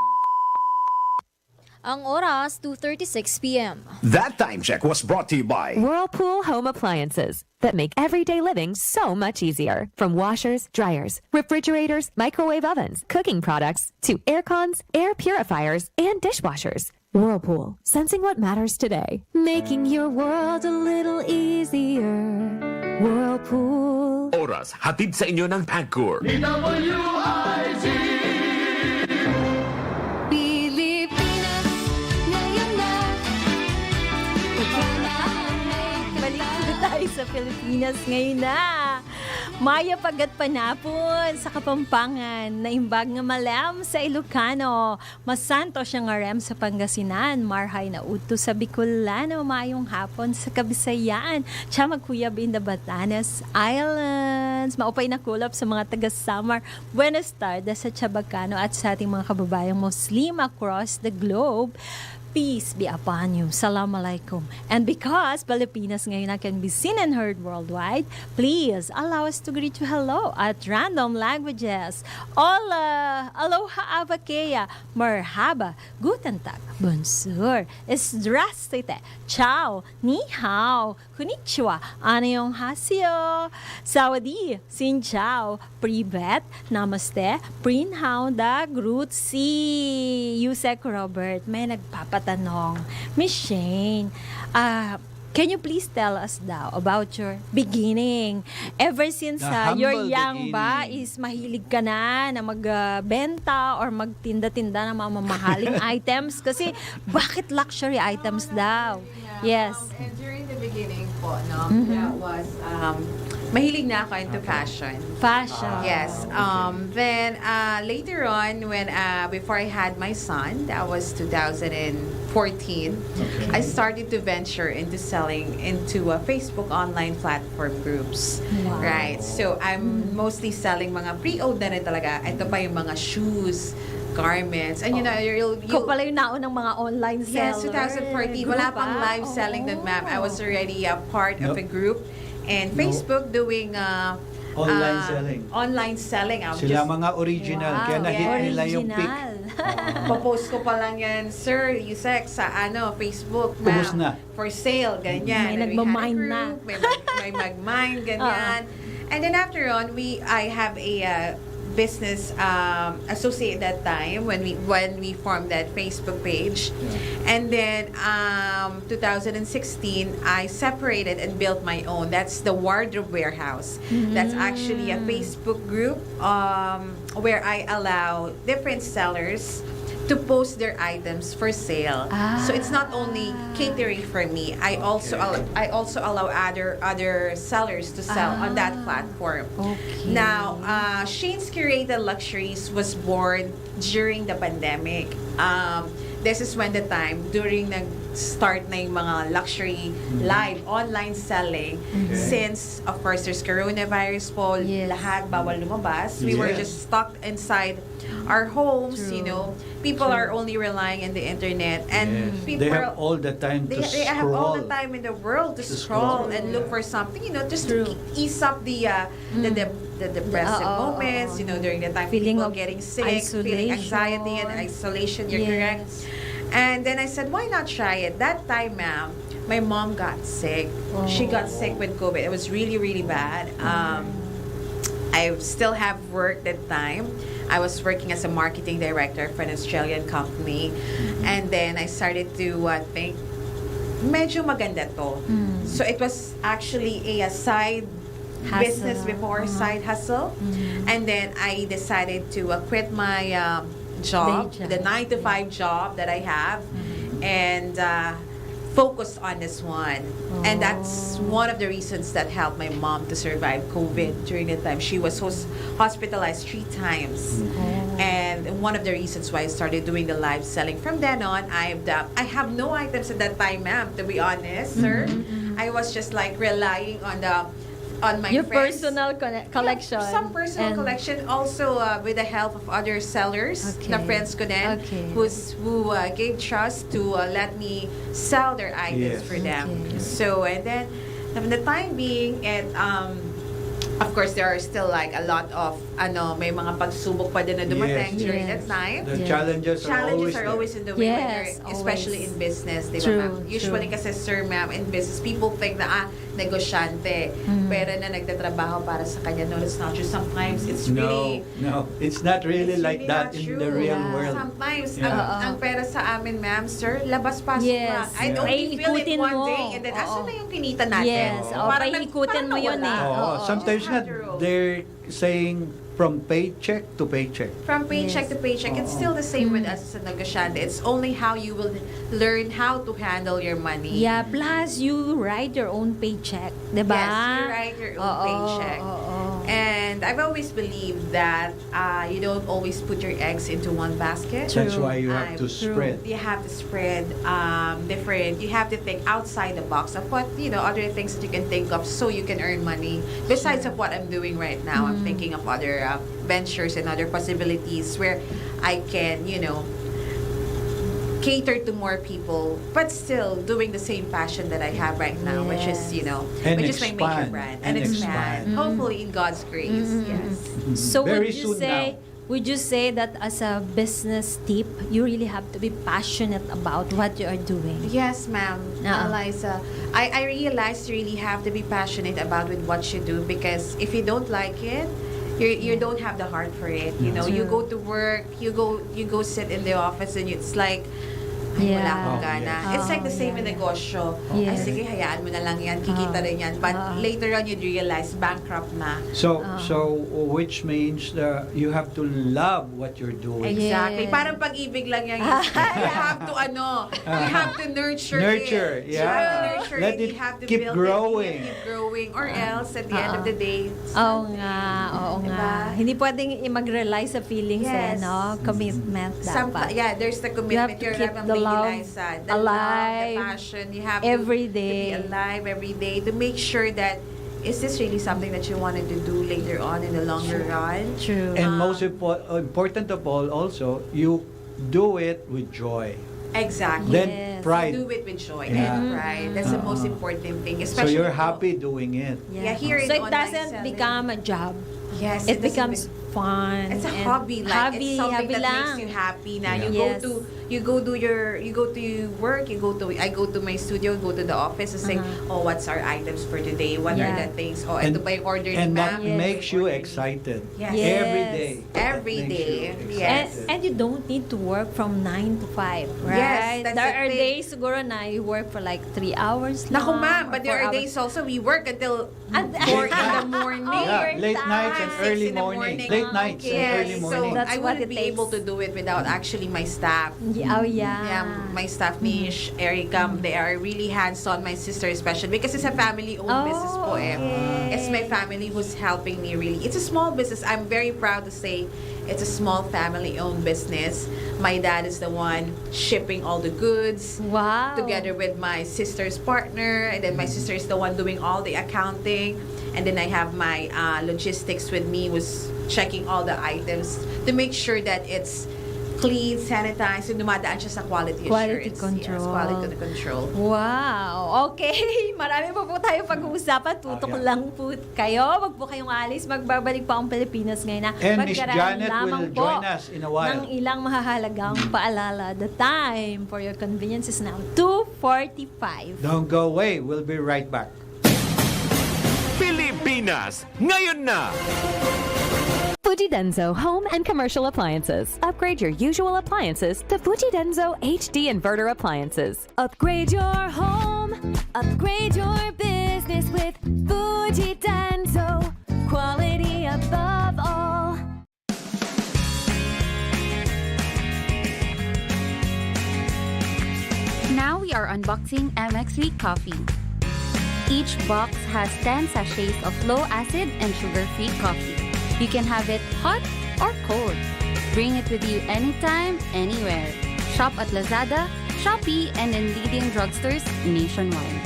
Ang oras, 2:36 p.m. That time check was brought to you by Whirlpool Home Appliances that make everyday living so much easier. From washers, dryers, refrigerators, microwave ovens, cooking products, to air cons, air purifiers, and dishwashers. Whirlpool, sensing what matters today. Making your world a little easier. Whirlpool. Oras, hatid sa inyo ng Pagcor. DWIZ. Pilipinas Ngayon Na. Balik na tayo sa Pilipinas Ngayon Na. Maya pagat panapon sa Kapampangan, naimbag nga malam sa Ilocano, masanto siya nga rem sa Pangasinan, marhay na uto sa Bicolano, mayong hapon sa Kabisayaan, siya magkuyab in the Batanes Islands, maupay na kulap sa mga taga-Samar, Buenos Tardes sa Chabacano at sa ating mga kababayang Muslim across the globe. Peace be upon you. Salam alaikum. And because Pilipinas Ngayon Na can be seen and heard worldwide, please allow us to greet you hello at random languages. Hola, aloha avakeya, merhaba, guten tag, bonjour, zdrastite, ciao, ni hao, konnichiwa, annyeonghaseyo, sawadi, xin chao, privet, namaste, prin hao da, grüezi, Usec Robert, may nagpapatanong, Miss Shane, can you please tell us daw about your beginning? Ever since you're young ba, is mahilig ka na magbenta or magtinda-tinda ng mga mamahaling items? Kasi bakit luxury items daw? Yes. And during the beginning po, no, that was, mahilig na ako into fashion. Fashion. Yes. Then, later on, when before I had my son, that was 2014, I started to venture into selling into Facebook online platform groups. Wow. Right. So, I'm mostly selling mga pre-owned na rin talaga. Ito pa yung mga shoes, garments. And you know, Ikaw pala yung naunang mga online seller. Yes, 2014. Wala pang live selling then, ma'am. I was already a part of a group. And Facebook doing online selling. Online selling. Sila mga original. Kaya na-hit nila yung pic. Papost ko pa lang yan, Sir Usec, sa Facebook. Ubus na. For sale, ganyan. May nagmamind na. May mag-mind, ganyan. And then after on, I have a business associate that time when we formed that Facebook page. And then 2016 I separated and built my own. That's the Wardrobe Warehouse. That's actually a Facebook group where I allow different sellers to post their items for sale. So it's not only catering for me. I also allow other sellers to sell on that platform. Okay. Now, Shane's Curated Luxuries was born during the pandemic. This is when the time during nag-start na yung mga luxury live online selling. Since of course there's coronavirus po, lahat bawal lumabas. We were just stuck inside our homes. You know, people are only relying on the internet, and people they have all the time to they have all the time in the world to scroll and look for something. You know, just to ease up the depressive moments. You know, during the time Feeling people of getting sick, feeling anxiety and isolation. You're correct. And then I said, why not try it? That time, ma'am, my mom got sick. She got sick with COVID. It was really, really bad. I still have work that time. I was working as a marketing director for an Australian company. And then I started to think, medyo maganda to. So it was actually a side business before, side hustle. And then I decided to quit my job, the 9-to-5 job that I have, and focus on this one. And that's one of the reasons that helped my mom to survive COVID during the time. She was hospitalized 3 times. And one of the reasons why I started doing the live selling. From then on, I have no items at that time, ma'am, to be honest, sir. I was just like relying on my your friends. personal collection. Yeah, some personal collection. Also with the help of other sellers, na friends ko din, who gave trust to let me sell their items for them. So, and then, from the time being, of course, there are still like a lot of may mga pagsubok pa din na dumating during that time. The challenges are always in the way, especially in business, di ba, ma'am? Usually kasi, sir, ma'am, in business, people think na negosyante, pero na nagtatrabaho para sa kanya. No, it's not true. Sometimes it's really no, it's not really like that in the real world. Sometimes ang pera sa amin, ma'am, sir, labas-pasok lang. I don't feel it one day and then asan na yung kinita natin? Parang paikutin mo yun eh. Sometimes not, they're saying from paycheck to paycheck. From paycheck to paycheck. It's still the same with us as a negosyante. It's only how you will learn how to handle your money. Yeah, plus you write your own paycheck, diba? Yes, you write your own paycheck. And I've always believed that you don't always put your eggs into one basket. That's why you have to spread. You have to spread different. You have to think outside the box of what, other things that you can think of so you can earn money. Besides of what I'm doing right now, I'm thinking of other ventures and other possibilities where I can, cater to more people, but still doing the same passion that I have right now, which is, which is my major brand. And expand. Hopefully in God's grace, yes. So would you say that as a business tip, you really have to be passionate about what you are doing? Yes, ma'am. Elyza, I realized you really have to be passionate about with what you do, because if you don't like it, you don't have the heart for it. You go to work, you go sit in the office, and it's like, wala akong gana. It's like the same in negosyo. Ay, sige, hayaan mo na lang yan, kikita rin yan. But later on, you'd realize, bankrupt na. So which means you have to love what you're doing. Exactly. Parang pag-ibig lang yan. You have to, you have to nurture it. Yeah. Nurture Let it you have to keep build growing. Keep growing, or else at the end of the day, Oo nga. Hindi pwedeng mag-rely sa feelings commitment dapat. There's the commitment. You have to keep the love alive, the passion. You have every to day. be alive every day to make sure that is this really something that you wanted to do later on in the longer run? True. And most important of all, also, you do it with joy. Exactly. Then pride. Do it with joy and pride. That's the most important thing. Especially so you're happy doing it. Here in so it online doesn't selling. become a job. Yes, it becomes fun. It's a hobby, like it's something that makes you happy. Now you go to work. I go to my studio, go to the office, and say, what's our items for today? What are the things? Ito ba yung order ni And ma'am? that makes you excited. Yes. Every day. Every day. Yes. And you don't need to work from 9 to 5, right? Yes, that's there the are thing. days siguro na you work for like 3 hours lang. Naku, ma'am, but there are 4 hours. days also we work until 4 in the morning. Late nights and early morning. Late nights and early morning. So I wouldn't be able to do it without actually my staff. Yeah, my staff, Mish, Erica, they are really hands-on. My sister especially, because it's a family-owned business po It's my family who's helping me really. It's a small business. I'm very proud to say it's a small family-owned business. My dad is the one shipping all the goods. Wow. Together with my sister's partner, and then my sister is the one doing all the accounting, and then I have my logistics with me, who's checking all the items to make sure that it's clean, sanitized, and dumadaan siya sa quality assurance. control. Yes, quality control. Wow! Okay, marami pa po tayo pag-uusapan. Tutok lang po kayo. Wag po kayong alis. Magbabalik pa ang Pilipinas ngayon na. And Miss Pagkaraan Janet lamang will po join us in a while. ng ilang mahahalagang paalala. The time for your convenience is now 2:45. Don't go away. We'll be right back. Pilipinas Ngayon Na! Fujidenzo Home and Commercial Appliances. Upgrade your usual appliances to Fujidenzo HD Inverter Appliances. Upgrade your home. Upgrade your business with Fujidenzo. Quality above all. Now we are unboxing MX Sweet Coffee. Each box has 10 sachets of low-acid and sugar-free coffee. You can have it hot or cold. Bring it with you anytime, anywhere. Shop at Lazada, Shopee, and in leading drugstores nationwide.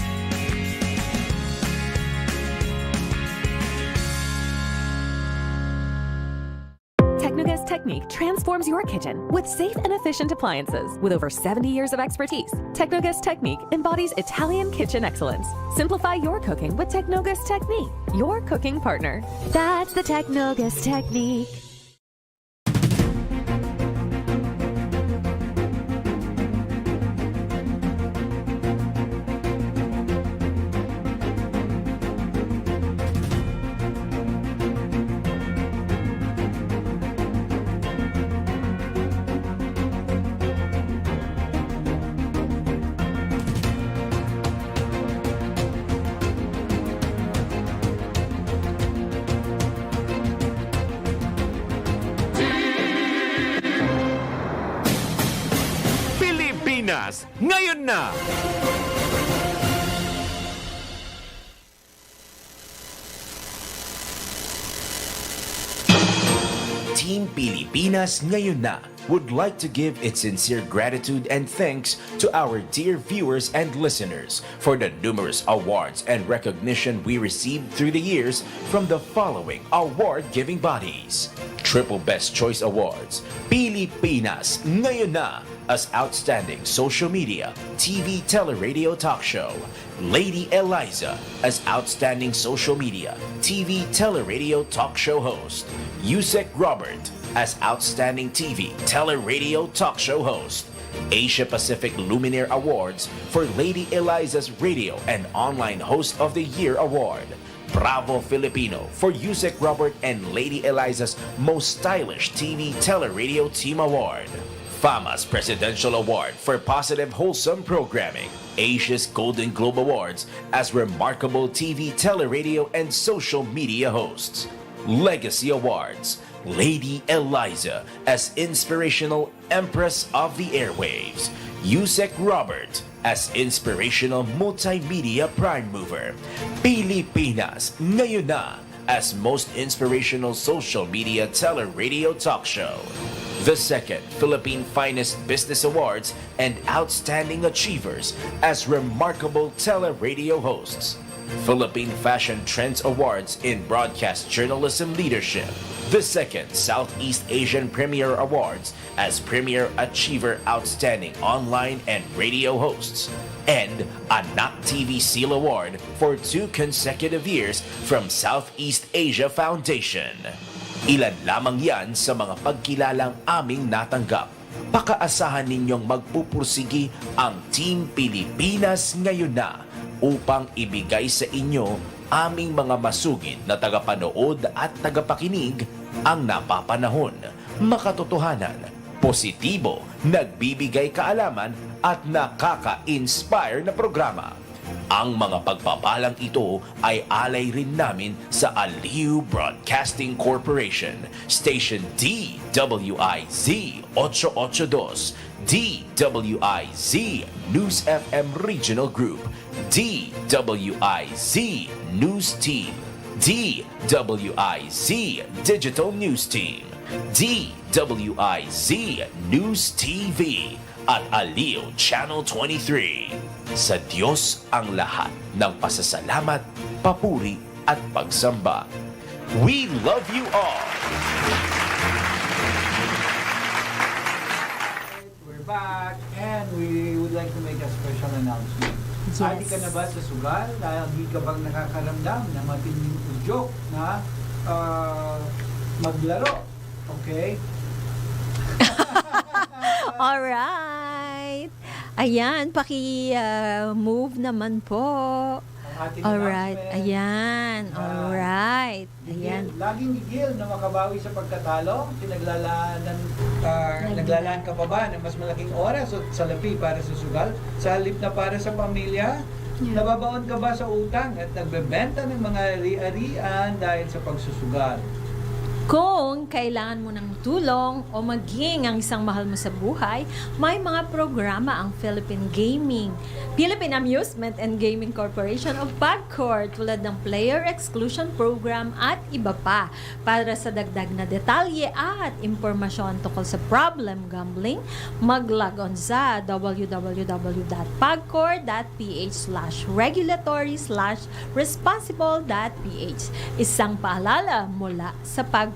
Technogas Technique transforms your kitchen with safe and efficient appliances. With over 70 years of expertise, Technogas Technique embodies Italian kitchen excellence. Simplify your cooking with Technogas Technique, your cooking partner. That's the Technogas Technique. Pilipinas Ngayon Na! Team Pilipinas Ngayon Na would like to give its sincere gratitude and thanks to our dear viewers and listeners for the numerous awards and recognition we received through the years from the following award-giving bodies. Triple Best Choice Awards, Pilipinas Ngayon Na as Outstanding Social Media, TV, Teleradio Talk Show. Lady Elyza as Outstanding Social Media, TV, Teleradio Talk Show Host. Usec Robert as Outstanding TV, Teleradio Talk Show Host. Asia Pacific Luminaire Awards for Lady Elyza's Radio and Online Host of the Year Award. Bravo Filipino for Usec Robert and Lady Elyza's Most Stylish TV Teleradio Team Award. Fama's Presidential Award for Positive Wholesome Programming. Asia's Golden Globe Awards as Remarkable TV, Teleradio, and Social Media Hosts. Legacy Awards. Lady Elyza as Inspirational Empress of the Airwaves. Usec Robert as Inspirational Multimedia Prime Mover. Pilipinas Ngayon Na as Most Inspirational Social Media Teleradio Talk Show. The second Philippine Finest Business Awards and Outstanding Achievers as Remarkable Teleradio Hosts. Philippine Fashion Trends Awards in Broadcast Journalism Leadership. The second Southeast Asian Premier Awards as Premier Achiever Outstanding Online and Radio Hosts. And Anak TV Seal Award for 2 consecutive years from Southeast Asia Foundation. Ilan lamang yan sa mga pagkilalang aming natanggap. Pakaasahan ninyong magpupursigi ang Team Pilipinas Ngayon Na upang ibigay sa inyo aming mga masugid na tagapanood at tagapakinig ang napapanahon, makatotohanan, positibo, nagbibigay kaalaman at nakaka-inspire na programa. Ang mga pagpapalang ito ay alay rin namin sa Aliw Broadcasting Corporation, Station DWIZ 882, DWIZ News FM Regional Group, DWIZ News Team, DWIZ Digital News Team, DWIZ News TV, at Aliw Channel 23. Sa Diyos ang lahat ng pasasalamat, papuri at pagsamba. We love you all! back and we would like to make a special announcement. Yes. Hali ka na ba sa sugal? Hindi ka bang nakakaramdam na matinding udyok na maglaro? Okay? Alright. Ayan, paki-move naman po. Alright. Ayan. Alright. Ayan. Laging gigil na makabawi sa pagkatalo. Naglalaan ka pa ba ng mas malaking oras o salapi para sa sugal? Sa halip na para sa pamilya? Nababaon ka ba sa utang at nagbebenta ng mga ari-arian dahil sa pagsusugal? Kung kailangan mo ng tulong o maging ang isang mahal mo sa buhay, may mga programa ang Philippine Amusement and Gaming Corporation of PAGCOR tulad ng Player Exclusion Program at iba pa. Para sa dagdag na detalye at impormasyon tungkol sa problem gambling, mag-log on sa www.pagcor.ph/regulatory/responsible.ph. Isang paalala mula sa PAGCOR.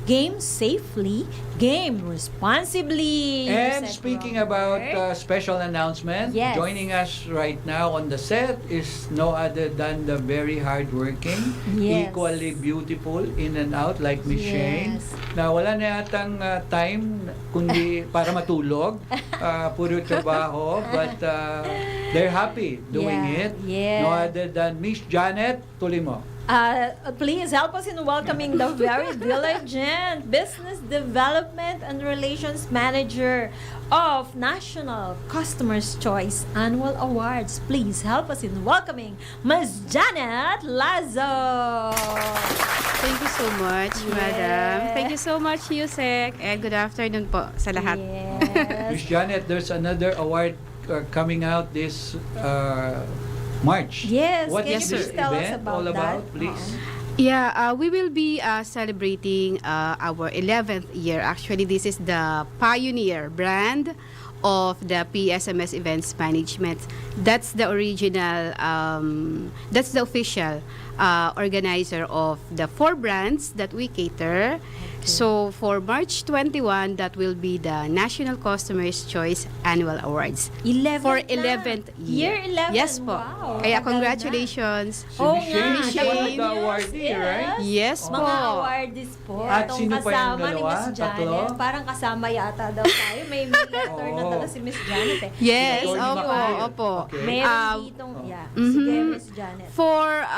Game safely, game responsibly. And Usec speaking Robert. about special announcement, Yes. joining us right now on the set is no other than the very hardworking, Yes. equally beautiful in and out like Miss Shane. Yes. Na wala na yatang time kundi para matulog, puro trabaho, but they're happy doing it. Yeah. No other than Miss Janet, tuloy mo. Please help us in welcoming the very diligent Business Development and Relations Manager of National Customers' Choice Annual Awards. Please help us in welcoming Ms. Janet Lazo. Thank you so much, Madam. Thank you so much, Usec. And good afternoon po sa lahat. Miss Janet, there's another award coming out this March. Yes, What can is you this please tell us event about all about, that? please? Yeah, we will be celebrating our 11th year. Actually, this is the pioneer brand of the PSMS Events Management. That's the original, that's the official organizer of the 4 brands that we cater. So for March 21, that will be the National Customers' Choice Annual Awards. 11th for na. 11th Year 11. Yes po. Wow. Kaya Tagal congratulations. Oo Miss nga. Shane, Miss siya ba Shane. the awardee, right? Yes po. Mga awardees po. At Itong sino pa yung kasama ni dalawa? Miss Janet. Tatlo? Parang kasama yata daw tayo. May letter na dala si Miss Janet eh. Yes, Thank you. opo. Meron ditong, sige, Miss Janet. For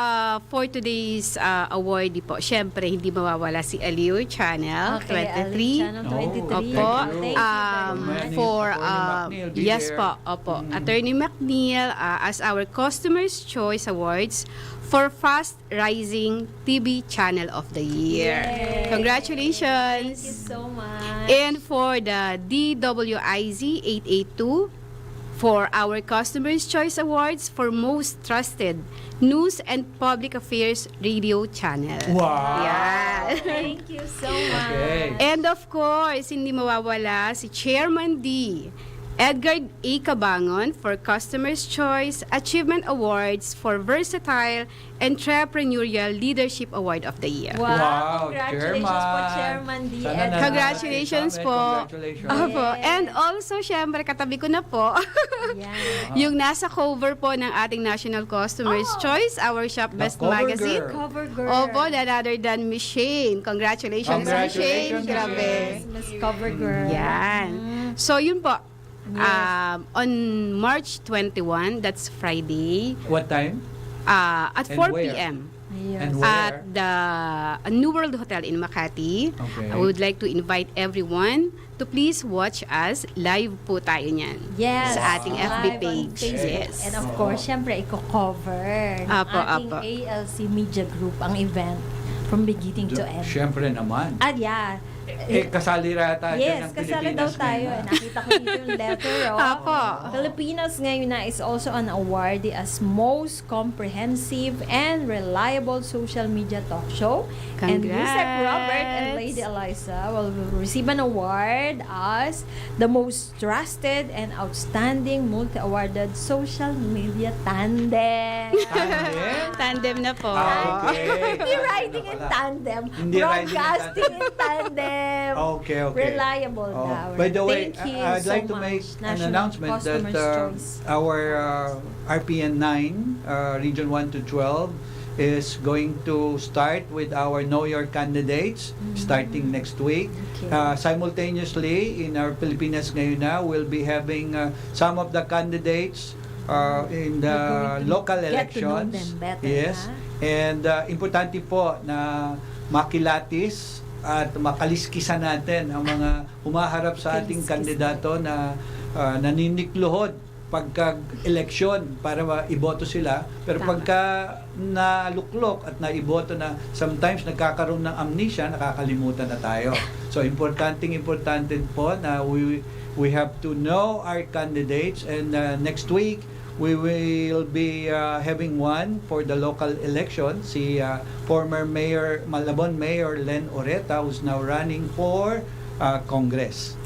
today's awardee po, syempre hindi mawawala si Aliw Channel Okay, 23. Aliw Channel 23. Opo. Thank you very much. For Attorney McNeil, be yes there. po, opo. Attorney McNeil as our Customers' Choice Awards for Fast Rising TV Channel of the Year. Yay. Congratulations. Thank you so much. And for the DWIZ 882 for our Customers' Choice Awards for Most Trusted News and Public Affairs Radio Channel. Wow. Yeah. Thank you so much. Okay. And of course, hindi mawawala si Chairman D. Edgar A. Cabangon for Customers' Choice Achievement Awards for Versatile Entrepreneurial Leadership Award of the Year. Wow, congratulations po, Chairman D. Sana Congratulations po. Congratulations. Opo. And also, syempre, katabi ko na po, yung nasa cover po ng ating National Customers' Choice, our Shop Best cover Magazine. girl. Cover girl. Opo, none other than Miss Shane. Congratulations, Miss Shane. Congratulations, Grabe. Miss Cover Girl. Yan. So, yun po. On March 21, that's Friday, What time? at And 4 where? p.m. And where? At the New World Hotel in Makati. Okay. I would like to invite everyone to please watch us. Live po tayo niyan. Yes. Sa ating FB Live on page. Facebook. Yes. And of course, syempre, i-cover ng Apo, ating apo. ALC Media Group ang event from beginning to end. Siyempre naman. At yeah. Kasali rata dyan Yes, ng kasali Pilipinas daw tayo. Ngayon Na. Nakita ko dito yung letter. Apo. Pilipinas Ngayon Na is also an awardee as most comprehensive and reliable social media talk show. And Congrats. Usec Robert and Lady Elyza will receive an award as the most trusted and outstanding multi-awarded social media tandem. Tandem? tandem na po. Okay. Hindi riding in tandem. Hindi riding in Broadcasting in tandem. Okay. Reliable daw. By the way, Thank you I'd like so to make much, an National announcement that Customer's Choice. our RPN 9, Region 1 to 12, is going to start with our Know Your Candidates starting next week. Okay. Simultaneously, in our Pilipinas Ngayon Na, we'll be having some of the candidates in the local get to know elections. them better, Yes. And importante po na makilatis at makaliskisan natin ang mga humaharap sa ating kandidato na naninikluhod pagka-eleksyon para iboto sila. Pero pagka naluklok at naiboto na, sometimes nagkakaroon ng amnesia, nakakalimutan na tayo. So, importante po na we have to know our candidates, and next week, we will be having one for the local election, si former Mayor, Malabon Mayor Len Oreta, who's now running for Congress.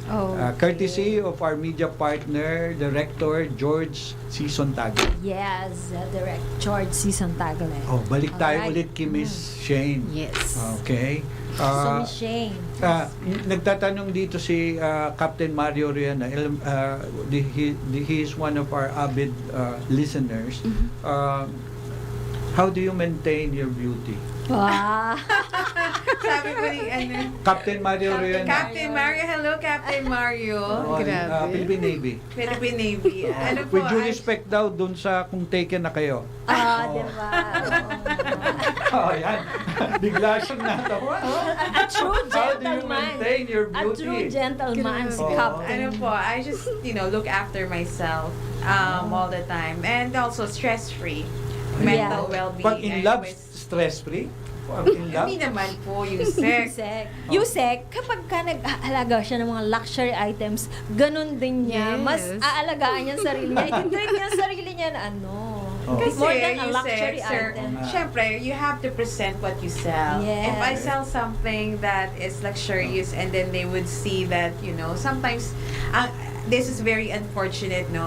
Courtesy of our media partner, Director George C. Sontagle. Yes, Direct George C. Sontagle. Balik tayo Alright. ulit kay Miss Shane. Yes. Okay. So, Miss Shane. Nagtatanong dito si Captain Mario Riana. He is one of our avid listeners. How do you maintain your beauty? Wow. Sabi ko ni Captain Mario Riana. Captain Mario. Hello, Captain Mario. Philippine Navy. Philippine Navy. Ano po? With due respect daw dun sa kung taken na kayo. Diba? Yan. Bigla siyang natawa. A true How do you gentleman. maintain your A beauty? true gentleman si Captain. Ano po, I just, look after myself all the time. And also stress-free. Mental well-being. Pag in love, stress-free? Pag in love? Hindi naman po, Usec. Usec, kapag ka nag-aalaga siya ng mga luxury items, ganun din niya. Yes. Mas aalagaan niya ang sarili niya. Itindrink niya ang sarili niya na Kasi more than a Usec, luxury sir, item. syempre, you have to present what you sell. Yes. If I sell something that is luxurious and then they would see that, sometimes, this is very unfortunate, no?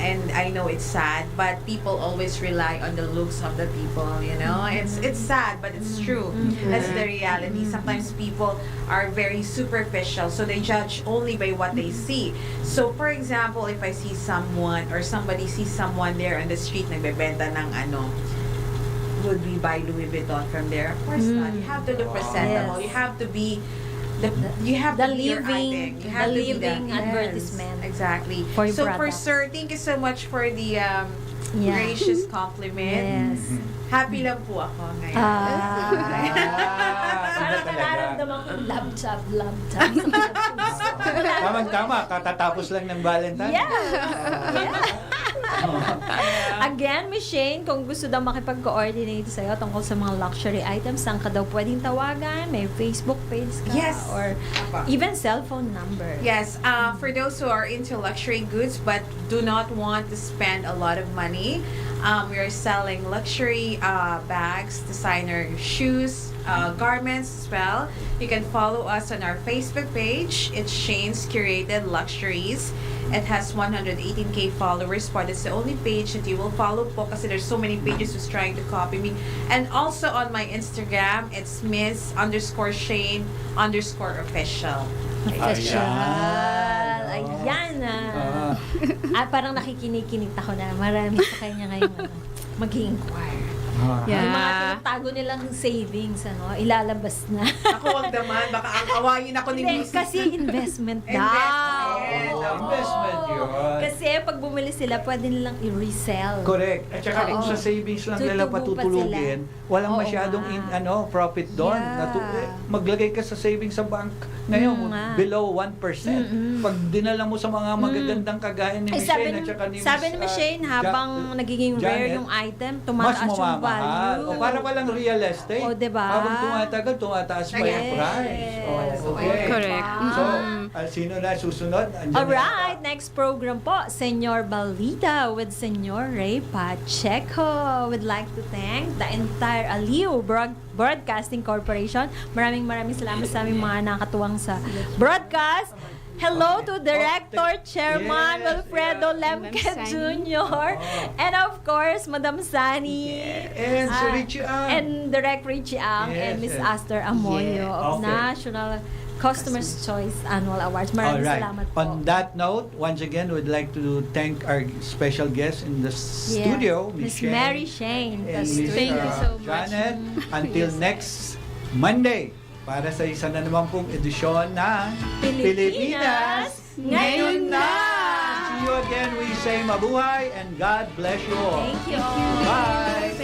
And I know it's sad, but people always rely on the looks of the people, It's sad, but it's true. That's the reality. Sometimes people are very superficial, so they judge only by what they see. So, for example, if I see someone or somebody sees someone there on the street nagbebenta ng would we buy Louis Vuitton from there? Of course not. You have to look presentable. Yes. You have to be you have The to be your living- item. You have the to be living yes, advertisement exactly. for your So for product. sir, thank you so much for the gracious compliment. Yes. Happy lang po ako ngayon. Parang nararamdaman ko love job sa mga puso. Tamang-tama, katatapos lang ng Valentine. Again, Miss Shane, kung gusto daw makipag-coordinate sa'yo tungkol sa mga luxury items, saan ka daw pwedeng tawagan? May Facebook page ka? Yes. Or even cellphone number? Yes, for those who are into luxury goods but do not want to spend a lot of money, we are selling luxury bags, designer shoes, garments as well. You can follow us on our Facebook page. It's Shane's Curated Luxuries. It has 118k followers po. That's the only page that you will follow po kasi there's so many pages who's trying to copy me. And also on my Instagram, it's Miss_Shane_official. Ayan parang nakikinig ako na marami sa kanya ngayon mag-i-inquire. Yung mga tinatago nilang savings, ilalabas na. Ako wag naman, baka ang awayin ako ni Mrs. Kasi investment daw. Investment yun. Kasi pag bumili sila, pwede nilang i-resell. Correct. At saka kung sa savings lang nila patutulugin, walang masyadong profit doon. Maglagay ka sa savings sa bank ngayon, below 1%. Pag dinala mo sa mga magagandang kagaya ni Michelle at saka ni Sabi ni Michelle, habang nagiging rare yung item, tumataas yung value. O para palang real estate. Diba? Habang tumatagal, tumataas pa yung price. Okay. Correct. So, sino na susunod? Alright, next program po, Senyor Balita with Senyor Ray Pacheco. Would like to thank the entire Aliw Broadcasting Corporation. Maraming salamat sa aming mga nakatuwang sa broadcast. Hello to Director Chairman Yes, Wilfredo Lemke Jr. And of course, Madam Sani. And si Richie Ang. And Direct Richie Ang and Miss Aster Amonio of Okay. National Customer's Choice Annual Awards. Maraming Alright. salamat po. On that note, once again, we'd like to thank our special guest in the studio, Miss Shane Mary Shane. and That's Miss thank you so much. Janet. Until next Monday, para sa isa na naman pong edisyon ng Pilipinas Ngayon Na! See you again. We say mabuhay and God bless you all. Thank you. Bye!